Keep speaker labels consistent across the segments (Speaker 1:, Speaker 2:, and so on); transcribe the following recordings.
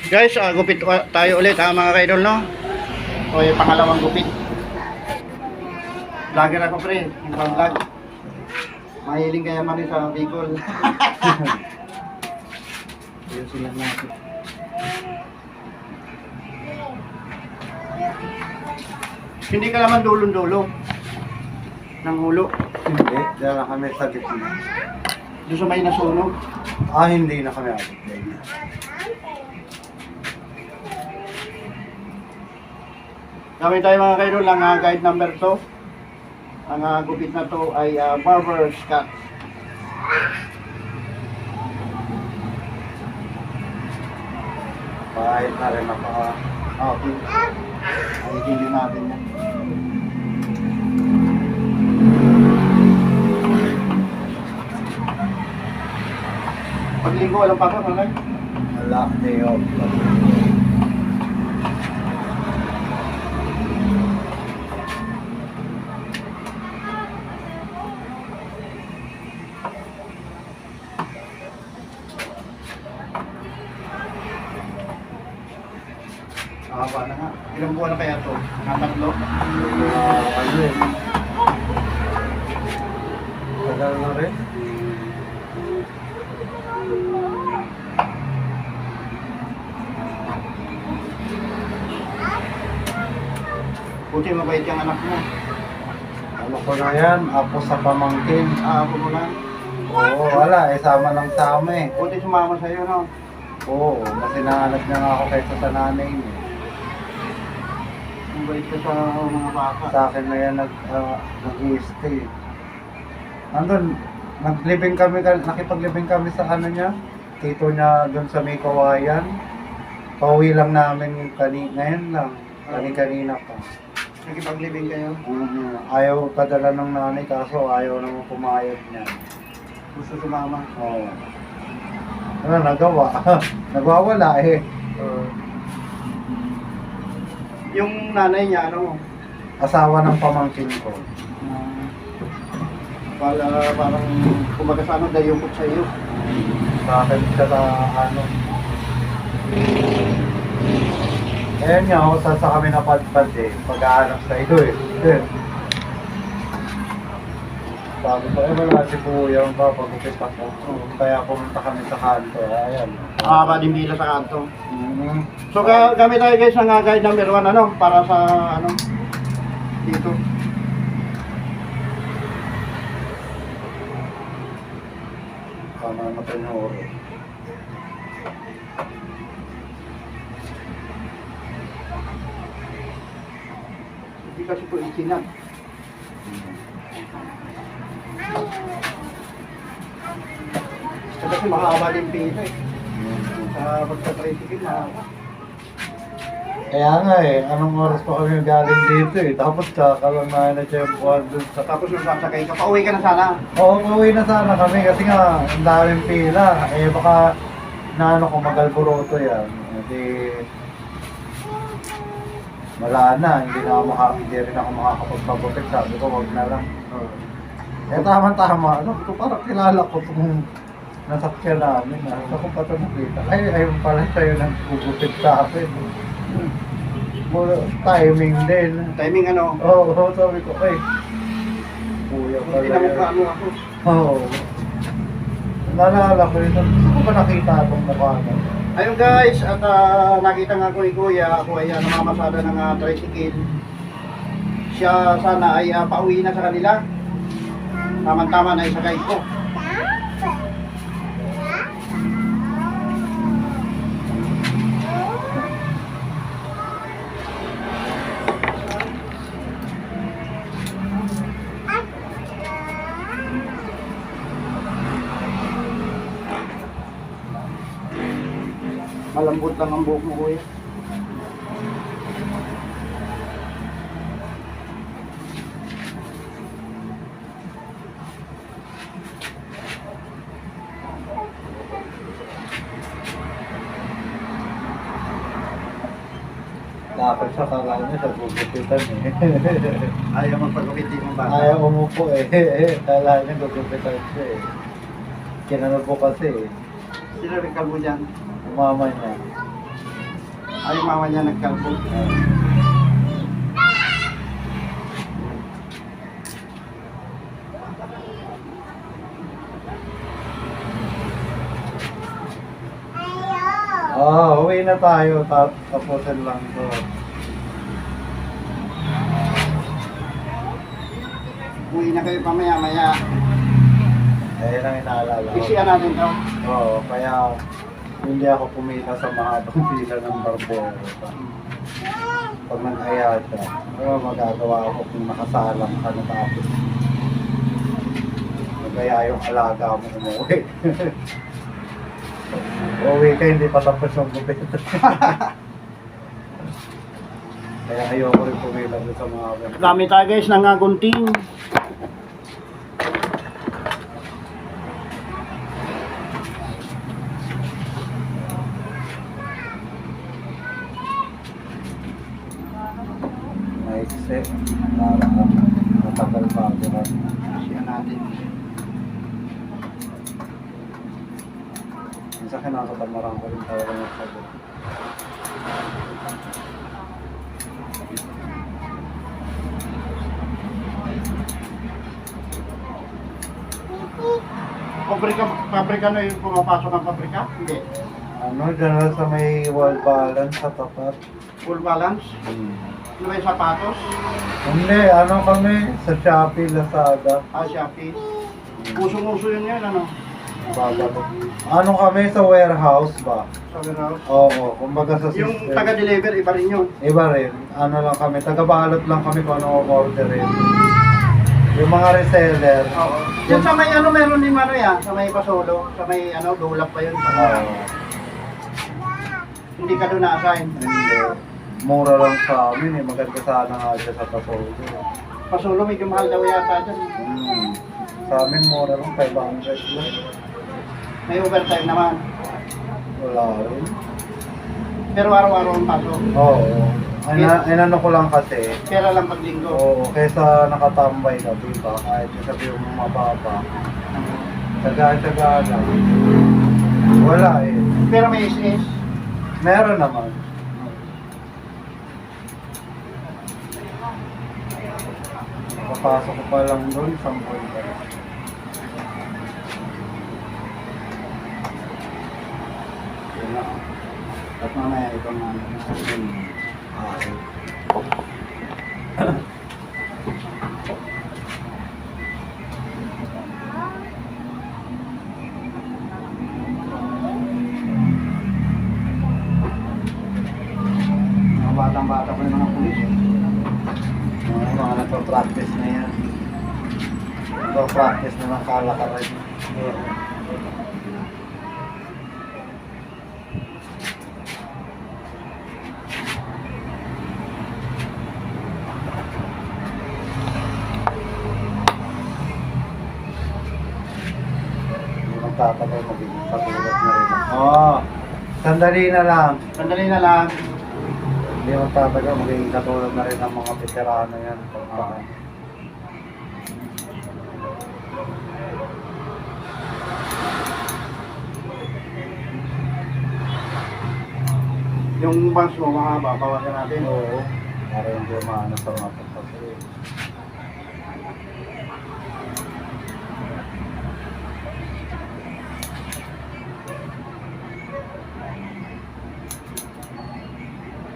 Speaker 1: Guys, gupit tayo ulit ha mga kaidol, no? O yung pangalawang gupit. Vlogger ako pre, yung vlog. Mahiling kaya man sa Bicol. Yun sila natin. Hindi ka naman dulong-dulong ng ulo.
Speaker 2: Hindi, dahil na kami sa gitna.
Speaker 1: Doon sa may nasunog.
Speaker 2: Hindi na kami abot.
Speaker 1: Gamit tayo mga kaidol ng guide number 2. Ang gupit na to ay barber's cut.
Speaker 2: Kahit na rin ako.
Speaker 1: Okay. Ayusin din natin yan. Paglinggo, walang pasok, okay?
Speaker 2: Wala, day off.
Speaker 1: Haba na nga. Ilang buwan na kaya to? Tatlo?
Speaker 2: Ano yun? Tagal na rin.
Speaker 1: Buti mabait yung anak mo.
Speaker 2: Ano ko na yan? Apo sa pamangkin.
Speaker 1: Ako mo na.
Speaker 2: Oo, wala. Sama lang sa amin.
Speaker 1: Buti sumama sa'yo, no?
Speaker 2: Oo, mas hinahanap niya nga ako kaysa sa nanay niya.
Speaker 1: Mabait ka sa mga bata.
Speaker 2: Sa akin na yan nag-i-stay. Nandun, nakipaglibing kami sa ano niya, tito niya doon sa may kawayan. Pauwi lang namin ngayon lang, kanina pa.
Speaker 1: Nakipaglibing kayo.
Speaker 2: Ayaw padala ng nanay kaso ayaw naman pumayag niya.
Speaker 1: Gusto sumama.
Speaker 2: Oo. Ano nagawa? Nagwawala eh.
Speaker 1: Yung nanay niya, ano?
Speaker 2: Asawa ng pamangkin ko.
Speaker 1: Parang kumbaga sa ano, dayukot sa iyo.
Speaker 2: Sa akin siya sa ano. Ayan nga, saan sa kami napadpad eh. Pag-aanap sa ito eh. Sabi ko, wala si Kuya, papagupit ako. Kaya pumunta kami sa kanto. Ayan.
Speaker 1: Haba din bila sa kanto. So gamit tayo guys ng guide number 1 ano, para sa ano, dito.
Speaker 2: Tama naman yung oro.
Speaker 1: Hindi kasi po isinag. Kasi mahaba din pila eh. Sa pagka-tricycle mahaba.
Speaker 2: Kaya nga eh, anong oras pa kami galing dito eh. Tapos kakalamahan na siya yung buwan dun sa...
Speaker 1: Tapos nung sasakay ka, pauwi ka na sana.
Speaker 2: Oo, pauwi na sana kami kasi nga ang daming pila. Eh baka naano ko magalburoto yan. Hindi... Wala na, hindi rin ako makakapagpagupit. Sabi ko, wag na lang. Eh tama-tama, ano, ito parang kilala ko itong nasakyan namin. Ano ko pa ito nakita? Ay, ayun pala sa'yo nang gugupit sa akin. Timing din.
Speaker 1: Timing ano?
Speaker 2: Oo, sabi ko, ay. Kuya pala
Speaker 1: Hindi na
Speaker 2: yan.
Speaker 1: mukha mo ako.
Speaker 2: Oo. Naalala ko yun. Saan ko ba nakita itong mukha mo?
Speaker 1: Ayun guys, at nakita nga ko ni Kuya, ako ay namamasada ng tricycle. Siya sana ay pauwi na sa kanila. Tama-tama na isakay ko. Malambot lang ang buhok mo, Kuya.
Speaker 2: Dapat siya kala niya sa gugupitan eh.
Speaker 1: Ayaw magpagupit yung bata.
Speaker 2: Ayaw umupo eh. Kala niya gugupitan siya eh. Kinano po kasi eh.
Speaker 1: Sino rin kalbo dyan?
Speaker 2: Mama niya.
Speaker 1: Ay, mama niya nagkalbo.
Speaker 2: Uwi na tayo. Tapusin lang to.
Speaker 1: Uwi na kayo pamaya-maya.
Speaker 2: Ayun ang inaalala ko.
Speaker 1: Isiyan natin to.
Speaker 2: Oo, kaya hindi ako pumila sa mahabang pila ng barbero. Pag nag-aya siya, ano magagawa ako kung nakasalang ka na tapos nag-aya yung alaga mo umuwi. Uwi ka, hindi pa tapos yung gupit. Kaya ayoko rin pumila doon sa mga
Speaker 1: Dami tayo guys, nangagunting.
Speaker 2: maikse para matagal pa ako na.
Speaker 1: Isiyan natin.
Speaker 2: Minsan kinakatamarang ko rin talaga ng sagot.
Speaker 1: Pabrika na yung pumapasok ng pabrika? Hindi.
Speaker 2: Ano, dyan lang sa may wall balance sa tapat.
Speaker 1: Full balance? Ano ba yung sapatos?
Speaker 2: Hindi, ano kami, sa Shopee, Lazada.
Speaker 1: Shopee. Usong-uso yun yan, ano?
Speaker 2: Babato. Ano kami sa warehouse ba?
Speaker 1: Sa warehouse.
Speaker 2: Oo, kumbaga sa
Speaker 1: Yung
Speaker 2: system.
Speaker 1: taga-deliver, iba rin yun.
Speaker 2: Iba rin. Ano lang kami, taga-balot lang kami kung ano orderin. Yung mga reseller.
Speaker 1: Oo. Yan sa may ano, meron din ano yan, sa may Pasolo, sa may ano, dulap pa yun.
Speaker 2: Oo.
Speaker 1: Hindi ka doon na-assign.
Speaker 2: Hindi. Mura lang sa amin eh. Maganda sana nga siya sa Pasolo.
Speaker 1: Pasolo, medyo mahal daw yata dyan.
Speaker 2: Sa amin mura lang, 500 lang.
Speaker 1: May overtime naman.
Speaker 2: Wala rin.
Speaker 1: Pero araw-araw ang pasok.
Speaker 2: Oo. Inano ko lang kasi.
Speaker 1: Pera lang pag linggo.
Speaker 2: Oo, kaysa nakatambay ka, diba? Kahit sabi mo mababa. Tsaga-tsaga lang. Wala eh.
Speaker 1: Pero may SS.
Speaker 2: Meron naman. Papasok ko pa lang doon, 10 buwan pa lang.
Speaker 1: Yun na. At mamaya itong ano. Mga batang-bata pa yung mga pulis.
Speaker 2: Mga nagpa-practice na yan. Nagpa-practice na ng kalakaran. Hindi magtatagal, magiging patulad na rin. Oo. Sandali na lang.
Speaker 1: Sandali na lang.
Speaker 2: Hindi magtatagal, magiging katulad na rin ng mga veterano yan.
Speaker 1: Yung bangs mo, mahaba, bawasan natin.
Speaker 2: Oo. Para hindi umaano sa mga pagpapalito.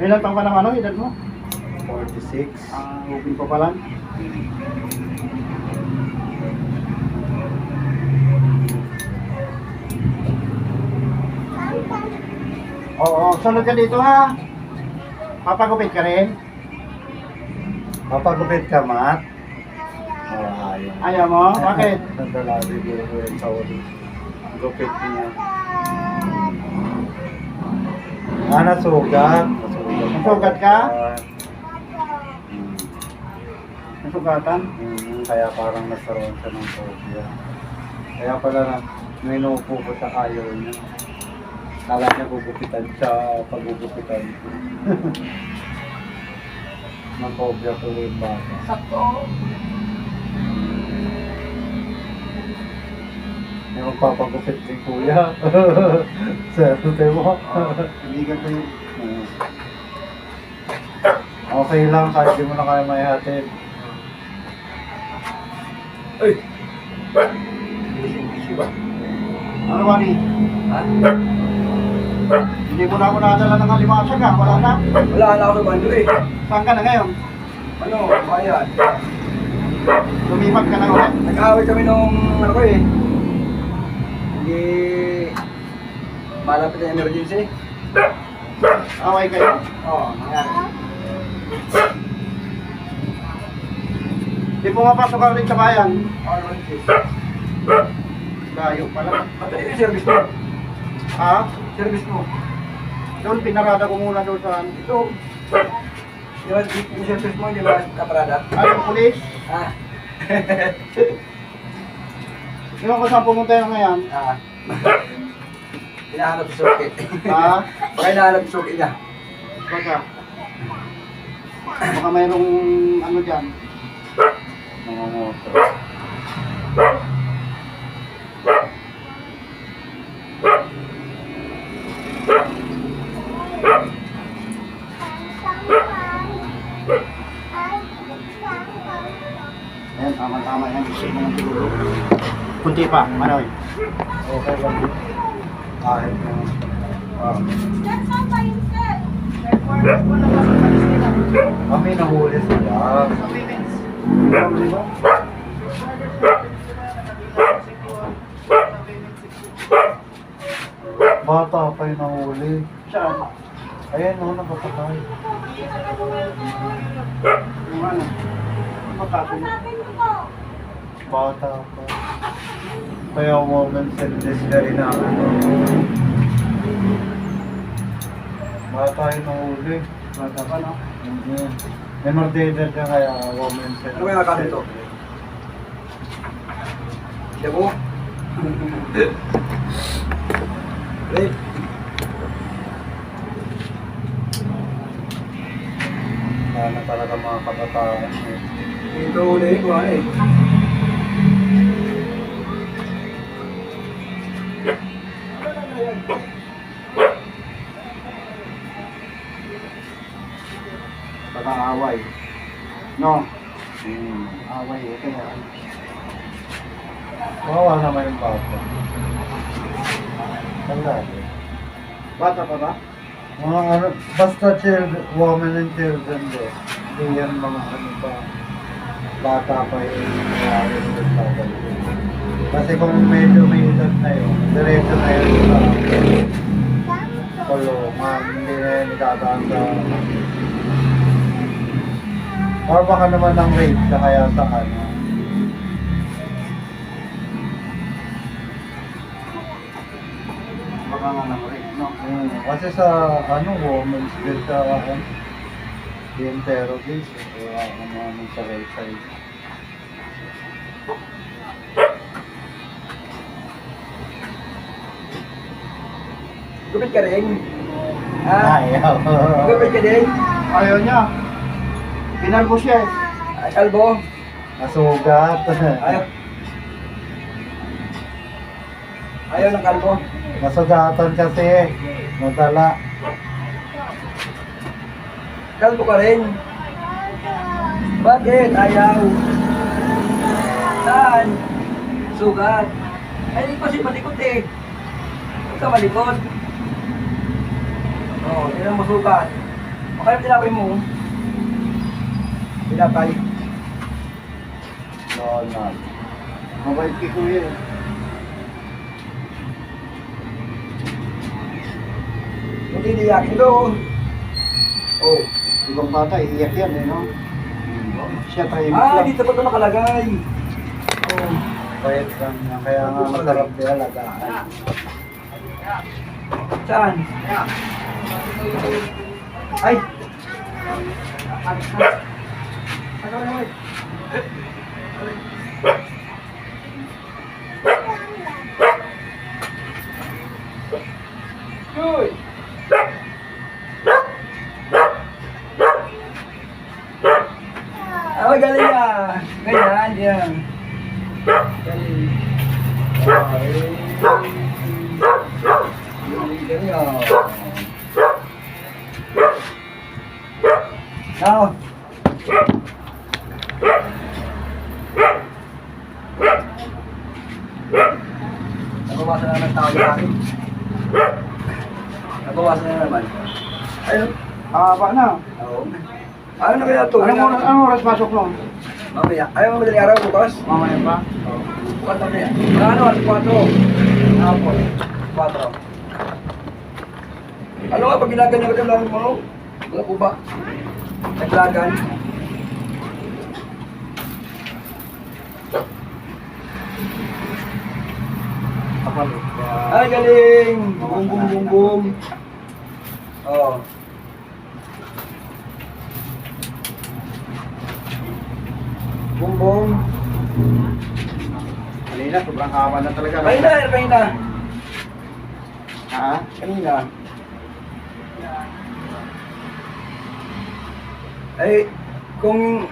Speaker 1: Ilan taon ka ng ano, edad mo?
Speaker 2: 46.
Speaker 1: Ang upin ko pa lang. Oo, sunod ka dito ha. Papagupit ka rin.
Speaker 2: Papagupit ka, Matt? Oo, ayaw.
Speaker 1: Ayaw mo? Bakit?
Speaker 2: Nandalabi ko yung sa uli. Gupit niya. Nasugat.
Speaker 1: Nasugat ka?
Speaker 2: Hmm.
Speaker 1: Nasugatan?
Speaker 2: Kaya parang nagkaroon siya ng phobia. Kaya pala na, may inuupo ko sa ayaw niya. Kala niya gugupitan siya, paggugupitan. Ng phobia ko yung bata.
Speaker 1: Sakto.
Speaker 2: May magpapagupit si kuya. Serte mo.
Speaker 1: Kaibigan ko yun.
Speaker 2: Hmm. Okay lang kahit di mo na kaya may hatid.
Speaker 3: Ay! Busy ba?
Speaker 1: Ano ba ni?
Speaker 3: Ha?
Speaker 1: Hindi mo na ako nadala ng alimasag ha? Wala na?
Speaker 3: Wala na ako sa bando eh.
Speaker 1: Saan ka na ngayon?
Speaker 3: Ano, bayan.
Speaker 1: Lumipat ka na ulit?
Speaker 3: Nag-away kami nung ano ko eh. Hindi malapit na emergency.
Speaker 1: Away kayo?
Speaker 3: Oo, nangyari.
Speaker 1: Di pumapasok ka ulit sa bayan?
Speaker 3: Oo, emergency.
Speaker 1: Layo pala.
Speaker 3: Ba't yung service mo?
Speaker 1: Ha?
Speaker 3: Service mo?
Speaker 1: Doon, pinarada ko muna doon sa ito.
Speaker 3: Di ba yung service mo, hindi ba kaparada?
Speaker 1: Ay, yung pulis.
Speaker 3: Ah.
Speaker 1: Yung kung saan pumunta yung ngayon?
Speaker 3: Ah. Hinahanap sa suki.
Speaker 1: Ha?
Speaker 3: Kaya hinahanap sa suki niya.
Speaker 1: Baka. Baka mayroong ano dyan.
Speaker 2: Mga motor.
Speaker 1: Ayan, tama-tama yan. Isip mo ng siguro. Kunti pa, Manoy.
Speaker 2: Okay lang din. Kahit na. Kami nahuli sila. Bata pa yung nahuli.
Speaker 1: Saan?
Speaker 2: Ayan o, nakapatay.
Speaker 1: Yung ano? Matapin.
Speaker 2: Bata pa. Kaya moments in this very na ano. Bata yung nahuli.
Speaker 1: Bata pa, no?
Speaker 2: May murder ka kaya moments in
Speaker 3: Ano kaya nakakita ito? Debo? Wait.
Speaker 2: Sana talaga mga kabataan.
Speaker 3: Ito ulit ko eh.
Speaker 1: Baka away. No? Away eh, kaya.
Speaker 2: Kawawa naman yung bata. Tanda.
Speaker 1: Bata pa ba?
Speaker 2: Mga ano, basta children, women and children din. Hindi yan mga ano pa. Bata pa yung nangyari sa tagal. Kasi kung medyo may edad na yun, diretso na yun sa kulungan. Hindi na yun itataas sa... Or baka naman ng rape sa kaya sa ano.
Speaker 1: Baka nga nang rin, no?
Speaker 2: Kasi sa ano, women's din sa the interrogate. Kaya ano sa right side.
Speaker 3: Gupit ka rin. Ha?
Speaker 2: Ayaw.
Speaker 3: Gupit ka din.
Speaker 1: Ayaw niya. Pinalbo siya eh.
Speaker 3: Ah, kalbo.
Speaker 2: Nasugat.
Speaker 3: Ayaw. Ayaw ng kalbo.
Speaker 2: Nasugatan kasi. Nadala.
Speaker 3: Kalbo ka rin. Bakit? Ayaw. Saan? Sugat. Ay, hindi kasi malikot eh. Huwag ka malikot. Oo, yun ang masugat. O kaya tinapay mo. Tinapay.
Speaker 2: Donald.
Speaker 1: Mabait kay kuya eh.
Speaker 3: Hindi niyakin ko. Oh.
Speaker 1: Ibang bata, iiyak yan eh, no? Siya tahimik
Speaker 3: Ah,
Speaker 1: lang.
Speaker 3: dito pa ito nakalagay. Oh.
Speaker 2: Pwede lang niya. Kaya nga masarap din alagaan.
Speaker 3: Saan? Ay! Uy! Ah, galing ah. Ganyan, yan. Galing. Galing ah. Now. Nabawasan na naman tao sa akin. Nabawasan na naman. Ayun.
Speaker 1: Haba na.
Speaker 3: Oo. Ano na kaya ito?
Speaker 1: Anong oras pasok mo?
Speaker 3: Mamaya. Ayaw mo madaling araw bukas?
Speaker 1: Mamaya pa?
Speaker 3: Oo. Bukas na kaya. Ano? Alas 4. Hapon. 4. Ano nga pag ginaganyan ka lang mo? Wala po ba? Naglagan. Ay, galing! Bum, bum, bum, bum. Oo. Bum, bum.
Speaker 1: Kanina, sobrang haba na talaga.
Speaker 3: Kanina.
Speaker 1: Ha?
Speaker 3: Kanina. Ay, kung...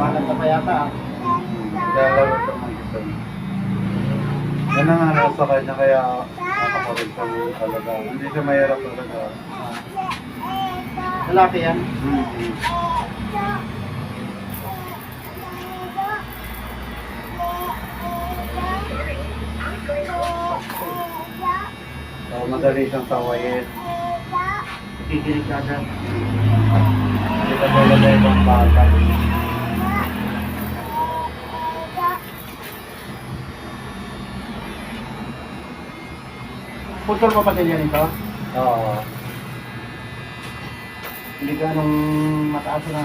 Speaker 1: Malat na pa yata.
Speaker 2: Lalaro ito ng isa. Yan ang ano sa kanya kaya nakapagpag talaga. Hindi siya mahirap talaga.
Speaker 1: Lalaki yan.
Speaker 2: So, madali siyang tawayin.
Speaker 1: Kikinig ka agad.
Speaker 2: Hindi ka talaga ibang bata.
Speaker 1: Putol mo pa din yan ito?
Speaker 2: Oo.
Speaker 1: Hindi ka nung mataas na.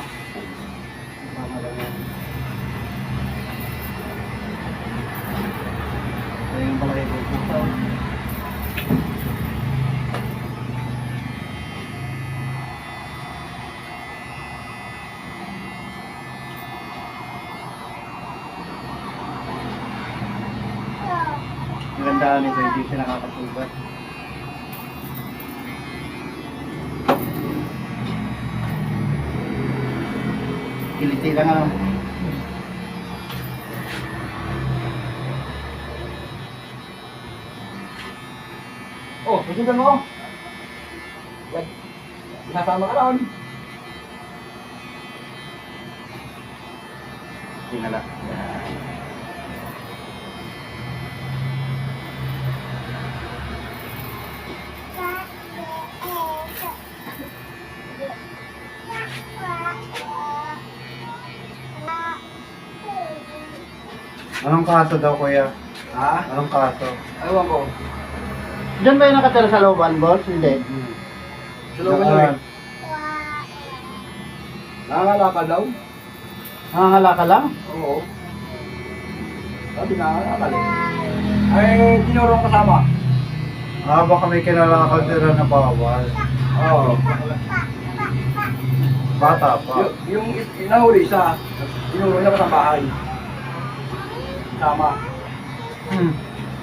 Speaker 1: Tama lang yan. Ito yung balay ko puto. Ang ganda nito, hindi siya nakakasugat. Kiliti lang ano.
Speaker 3: Oh, susundan mo. Yan. Nasama ka ron.
Speaker 1: Tingala.
Speaker 2: Anong kaso daw kuya?
Speaker 3: Ha?
Speaker 2: Anong kaso?
Speaker 3: Ewan ko.
Speaker 1: Diyan ba yung nakatira sa looban, boss? Hindi.
Speaker 3: Sulugan nyo eh. Nangangalakal daw?
Speaker 1: Nangangala ka lang?
Speaker 3: Oo. Sabi nangangalakal eh. Ay, tinurong kasama.
Speaker 2: Baka may kinalakal sila na bawal.
Speaker 3: Oo.
Speaker 2: Bata pa.
Speaker 3: Yung inahuli isa, tinurong niya pa sa bahay. Sama.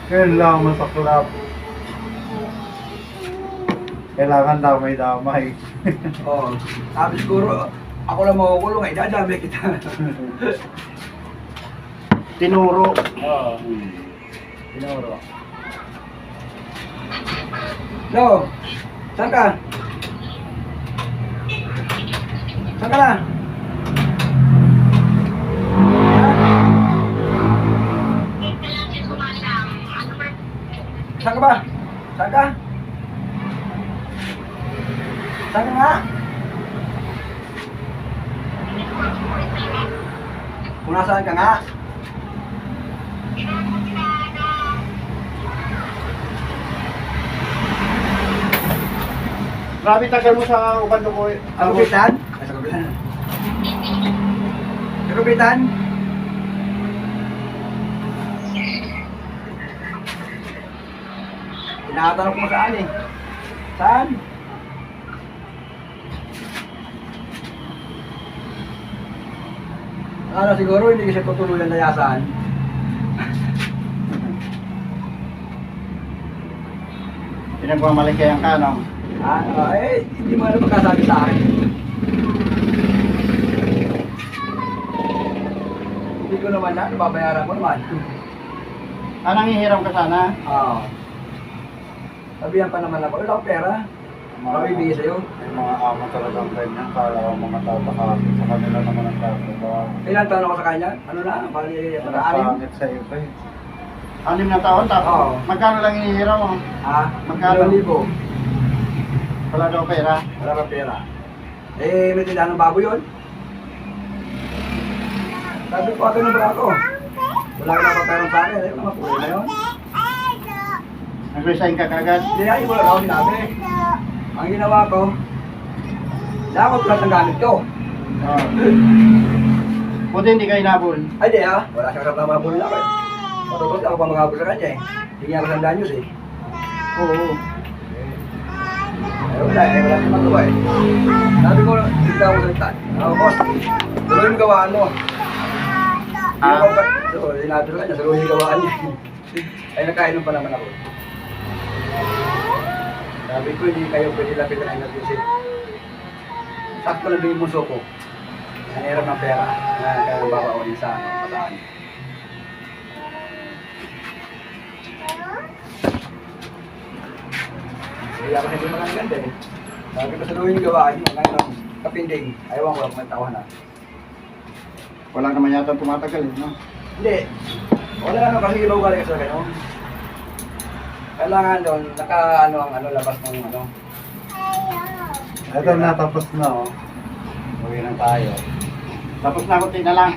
Speaker 2: Kailangan masaklap. Kailangan damay-damay.
Speaker 3: Oo. Sabi siguro, ako lang makukulong eh, dadami kita.
Speaker 1: Tinuro.
Speaker 3: Oo. Tinuro. No, saan ka? Saan ka na? Saan ka ba? Saan ka? Saan ka nga? Kung nasaan ka nga?
Speaker 1: Grabe tagal mo sa uban ko.
Speaker 3: Sa kapitan? Ay, sa kapitan. Sa kapitan? Tinatanong ko saan eh. Saan? Ano siguro hindi kasi tutuluyan na yasan.
Speaker 1: Pinagmamalikayan ka, no?
Speaker 3: Hindi mo alam magkasabi sa akin. Hindi ko naman na, babayaran mo naman.
Speaker 1: Anong hihiram ka sana?
Speaker 3: Oo. Sabihan pa naman ako, wala akong pera. Mabibigay sa'yo.
Speaker 2: Yung mga amo talagang ganyan, kala ko mga tatakapin sa kanila naman ang tatakapin.
Speaker 3: Ilan taon ako sa kanya? Ano na? Bali, anim?
Speaker 2: Pangit sa iba eh.
Speaker 1: 6 na taon, tapos
Speaker 3: Oo.
Speaker 1: magkano lang hinihiram mo?
Speaker 3: Ha?
Speaker 1: Magkano?
Speaker 3: 2,000.
Speaker 1: Wala daw pera.
Speaker 3: Wala pa pera. May tindahan ng baboy yun. Sabi ko, ato ng brato. Wala ka na pa pera sa akin. Ayun, mapuloy na yun.
Speaker 1: Nag-resign ka kagad.
Speaker 3: Hindi na, wala ako sinabi. Ang ginawa ko, nakot lahat ng gamit ko.
Speaker 1: Oo. Buti hindi ka inabol.
Speaker 3: Ay, di ha. Wala siyang karap na mabul na ako eh. Matutulog ako pa magabol sa kanya eh. Hindi niya ako ng danyos eh.
Speaker 1: Oo.
Speaker 3: Wala siyang magawa eh. Sabi ko, tignan ako sa litan. Boss, tuloy yung gawaan mo. Hindi ako ba? So, dinadol ka niya, tuloy yung gawaan niya. Ay, nakainom pa naman ako. Sabi ko, hindi kayo pwede lapitan ang natisip. Sakto lang yung muso ko. Nangyarap ng pera. Kaya babaonin sa pataan. Kaya ako hindi maganda eh. Sabi ko sa luwin yung gawaan nyo, ngayon kapinding, ayaw ko lang magtawa na.
Speaker 1: Wala naman yata tumatagal, no?
Speaker 3: Hindi. Wala naman kasi iba ugali sa gano'n. Kailangan doon, ang labas ng ano.
Speaker 2: Ito na, tapos na oh. Uwi na tayo.
Speaker 1: Tapos na kunti na lang.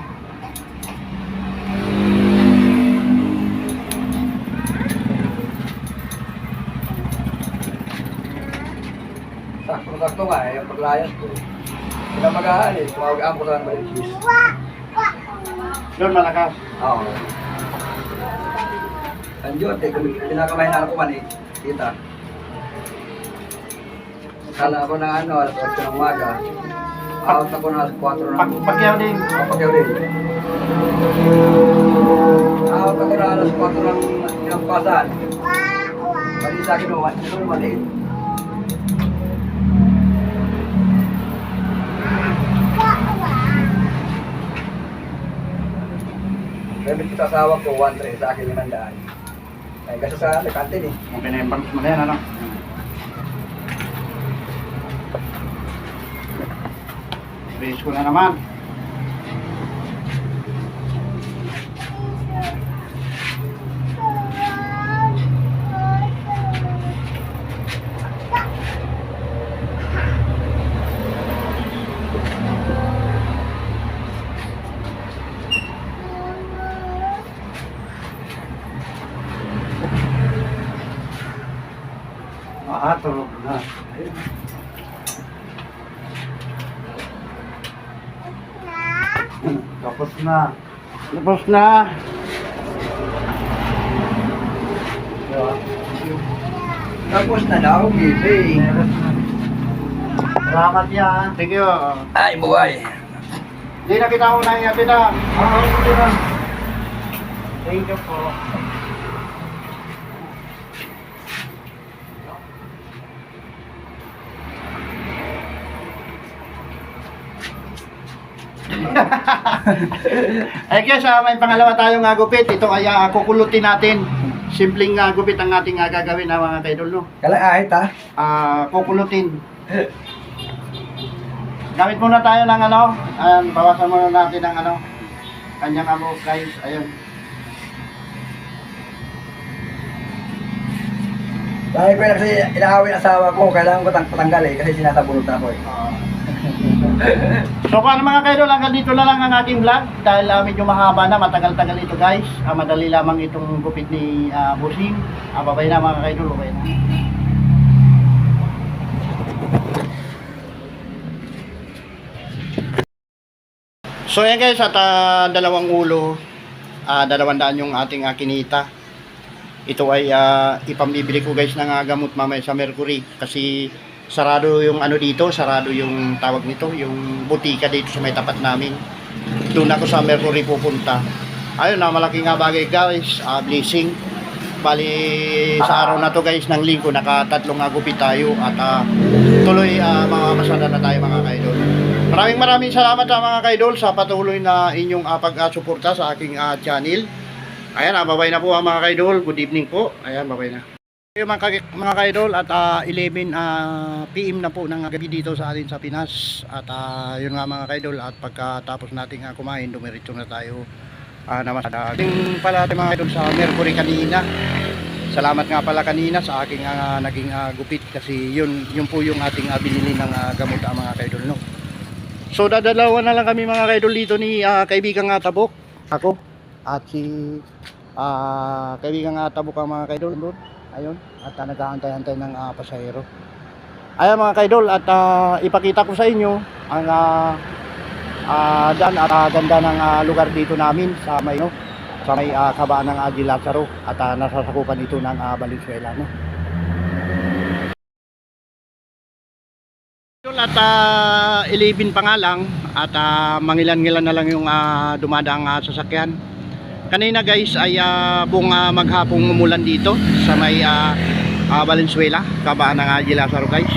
Speaker 3: Sakto nga eh, yung paglayas ko. Pinamagaan eh, tumawag ko sa Malikis.
Speaker 1: Doon malakas.
Speaker 3: Oo. Andiyon, kinakamay na ako man eh. Kita. Kala ako na alas 8 ng umaga. Out ako na alas 4 ng
Speaker 1: Pagyaw din.
Speaker 3: Pagyaw din. Out ako na alas 4 ng pinampasan. Pati sa akin naman, ito naman eh. Remit ko sa asawa ko, 1-3 sa akin 500. Ay, kasi sa kantin eh.
Speaker 1: Okay na yung pangis mo na yan, ano? Raise ko na naman.
Speaker 2: Tulog na. Tapos na.
Speaker 1: Tapos na.
Speaker 2: Diba?
Speaker 3: Tapos na daw, baby.
Speaker 2: Salamat yan.
Speaker 1: Thank you.
Speaker 3: Ay, buhay.
Speaker 1: Hindi na kita ko na iapin na.
Speaker 2: Sige na. Thank you po.
Speaker 1: Ay guys, may pangalawa tayong gupit. Ito ay kukulutin natin. Simpleng gupit ang ating gagawin na mga kaidol, no?
Speaker 3: Kalahit ha?
Speaker 1: Kukulutin. Gamit muna tayo ng ano. Bawasan muna natin ng ano. Kanyang amo guys. Ayun.
Speaker 3: Dahil ko kasi inaawin asawa ko, kailangan ko patanggal eh, kasi sinasabunod na ako eh.
Speaker 1: So paano mga kaidol, hanggang dito na lang ang aking vlog dahil medyo mahaba na, matagal-tagal ito guys. Madali lamang itong gupit ni Busing. Babay na mga kaidol, babay na. So yan guys, at 2 ulo, 200 yung ating kinita. ito ay ipambibili ko guys ng gamot mamaya sa Mercury kasi sarado yung ano dito, sarado yung tawag nito, yung butika dito sa may tapat namin. Doon ako sa Mercury pupunta. Ayun na, malaking bagay guys, blessing. Bali sa araw na to guys ng linggo, nakatatlong gupit tayo at tuloy mga masada na tayo mga kaidol. Maraming salamat mga kaidol sa patuloy na inyong pag-suporta sa aking channel. Ayan, babay na po mga kaidol. Good evening po. Ayan, babay na. Ayun mga kaidol at 11 PM na po ng gabi dito sa atin sa Pinas. At yun nga mga kaidol, at pagkatapos nating kumain, dumiretso na tayo naman sa ating pala mga kaidol sa Mercury kanina. Salamat nga pala kanina sa aking naging gupit kasi yun po yung ating binili ng gamot mga kaidol, no. So dadalawa na lang kami mga kaidol dito ni kaibigang Tabok, ako at si kaibigang Tabok ang mga kaidol doon. Ayun, at nag-aantay-antay ng pasahero. Ayan mga kaidol, at ipakita ko sa inyo ang daan at ganda ng lugar dito namin sa may kabaan ng Agi Lazaro at nasasakupan ito ng Valenzuela, no. At 11 pa nga lang at mangilan-ngilan na lang yung dumadaang sasakyan. Kanina guys ay buong maghapong umulan dito sa may Valenzuela, kabaan ng Agi Lazaro guys.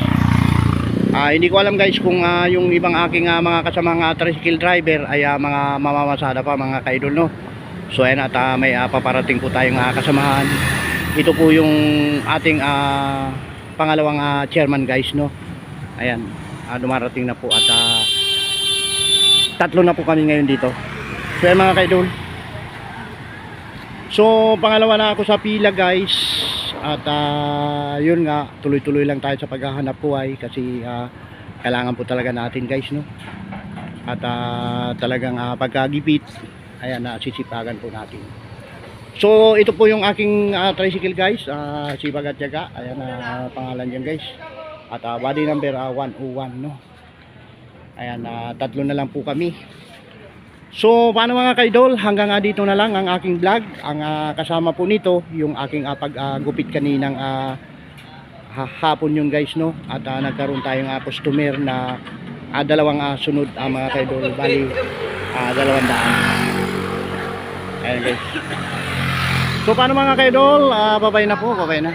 Speaker 1: Hindi ko alam guys kung yung ibang aking mga kasamang tricycle driver ay mga mamamasada pa mga kaidol, no. So ayan, at may paparating po tayong kasamahan. Ito po yung ating pangalawang chairman guys, no. Ayan, dumarating na po at tatlo na po kami ngayon dito. So ayan mga kaidol. So pangalawa na ako sa pila guys. At yun nga, tuloy-tuloy lang tayo sa paghahanap buhay kasi kailangan po talaga natin guys, no. At talagang pagkagipit, ayan, sisipagan po natin. So ito po yung aking tricycle guys, Sipag at Tiyaga. Ayan, pangalan dyan guys. At body number 101, no. Ayan, tatlo na lang po kami. So paano mga kaidol, hanggang dito na lang ang aking vlog. Ang kasama po nito yung aking paggupit kaninang hapon yun guys, no. At nagkaroon tayong customer na dalawang sunod mga kaidol, bali 200. Ayan guys. So paano mga kaidol, babay na po, babay na.